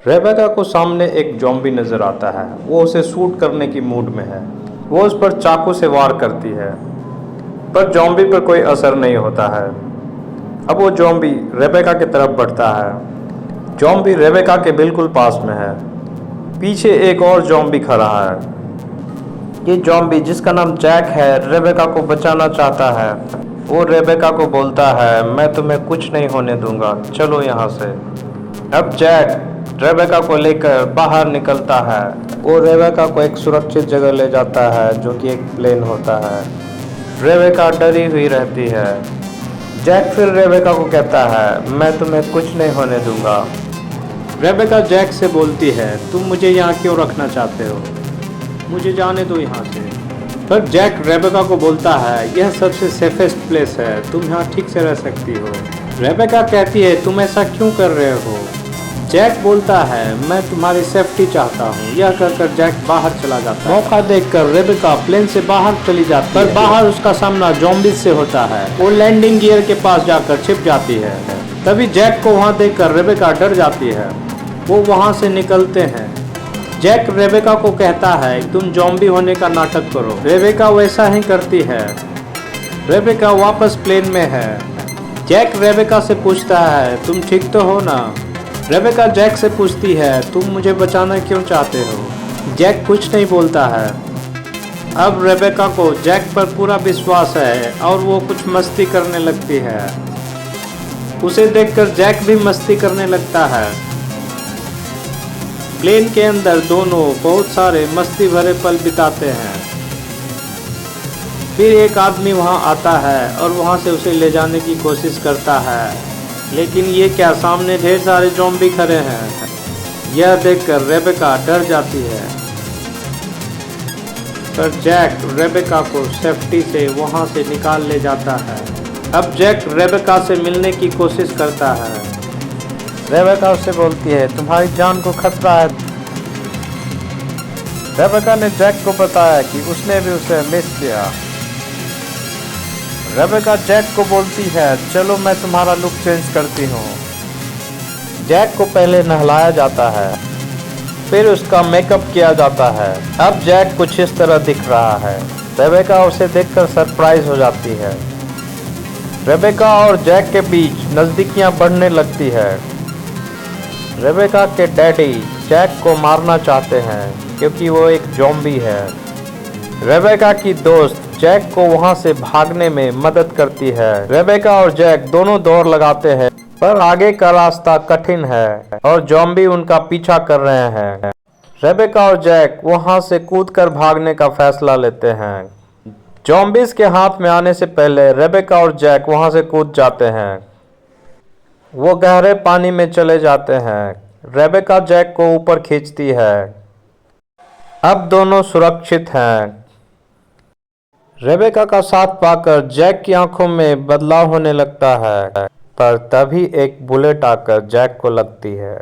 Rebecca को सामने एक ज़ॉम्बी नज़र आता है। वो उसे शूट करने की मूड में है। वो उस पर चाकू से वार करती है, पर ज़ॉम्बी पर कोई असर नहीं होता है। अब वो ज़ॉम्बी रेबेका की तरफ बढ़ता है। ज़ॉम्बी रेबेका के बिल्कुल पास में है। पीछे एक और ज़ॉम्बी खड़ा है। ये ज़ॉम्बी, जिसका नाम जैक है, रेबेका को बचाना चाहता है। वो रेबेका को बोलता है, मैं तुम्हें कुछ नहीं होने दूंगा, चलो यहाँ से। अब जैक रेबेका को लेकर बाहर निकलता है। वो रेबेका को एक सुरक्षित जगह ले जाता है, जो कि एक प्लेन होता है। रेबेका डरी हुई रहती है। जैक फिर रेबेका को कहता है, मैं तुम्हें कुछ नहीं होने दूंगा। रेबेका जैक से बोलती है, तुम मुझे यहाँ क्यों रखना चाहते हो? मुझे जाने दो यहाँ से। पर जैक रेबेका को बोलता है, यह सबसे सेफेस्ट प्लेस है, तुम यहाँ ठीक से रह सकती हो। रेबेका कहती है, तुम ऐसा क्यों कर रहे हो? जैक बोलता है, मैं तुम्हारी सेफ्टी चाहता हूँ। यह कहकर जैक बाहर चला जाता है। मौका देखकर रेबेका प्लेन से बाहर चली जाती है, पर बाहर उसका सामना ज़ॉम्बी से होता है। वो लैंडिंग गियर के पास जाकर छिप जाती है। तभी जैक को वहाँ देखकर रेबेका डर जाती है। वो वहाँ से निकलते हैं। जैक रेबेका को कहता है, तुम ज़ॉम्बी होने का नाटक करो। रेबेका वैसा ही करती है। रेबेका वापस प्लेन में है। जैक रेबेका से पूछता है, तुम ठीक तो हो ना? रेबेका जैक से पूछती है, तुम मुझे बचाना क्यों चाहते हो? जैक कुछ नहीं बोलता है। अब रेबेका को जैक पर पूरा विश्वास है और वो कुछ मस्ती करने लगती है। उसे देखकर जैक भी मस्ती करने लगता है। प्लेन के अंदर दोनों बहुत सारे मस्ती भरे पल बिताते हैं। फिर एक आदमी वहां आता है और वहां से उसे ले जाने की कोशिश करता है, लेकिन ये क्या, सामने ढेर सारे ज़ॉम्बी खड़े हैं। यह देखकर रेबेका डर जाती है, पर जैक रेबेका को सेफ्टी से वहां से निकाल ले जाता है। अब जैक रेबेका से मिलने की कोशिश करता है। रेबेका उससे बोलती है, तुम्हारी जान को खतरा है। रेबेका ने जैक को बताया कि उसने भी उसे मिस किया। रेबेका जैक को बोलती है, चलो मैं तुम्हारा लुक चेंज करती हूँ। जैक को पहले नहलाया जाता है, फिर उसका मेकअप किया जाता है। अब जैक कुछ इस तरह दिख रहा है। रेबेका उसे देखकर सरप्राइज हो जाती है। रेबेका और जैक के बीच नज़दीकियाँ बढ़ने लगती है। रेबेका के डैडी जैक को मारना चाहते हैं, क्योंकि वो एक ज़ॉम्बी है। रेबेका की दोस्त जैक को वहां से भागने में मदद करती है। रेबेका और जैक दोनों दौड़ लगाते हैं, पर आगे का रास्ता कठिन है और ज़ॉम्बी उनका पीछा कर रहे हैं। रेबेका और जैक वहां से कूदकर भागने का फैसला लेते हैं। ज़ॉम्बीज़ के हाथ में आने से पहले रेबेका और जैक वहां से कूद जाते हैं। वो गहरे पानी में चले जाते हैं। रेबेका जैक को ऊपर खींचती है। अब दोनों सुरक्षित हैं। रेबेका का साथ पाकर जैक की आंखों में बदलाव होने लगता है, पर तभी एक बुलेट आकर जैक को लगती है।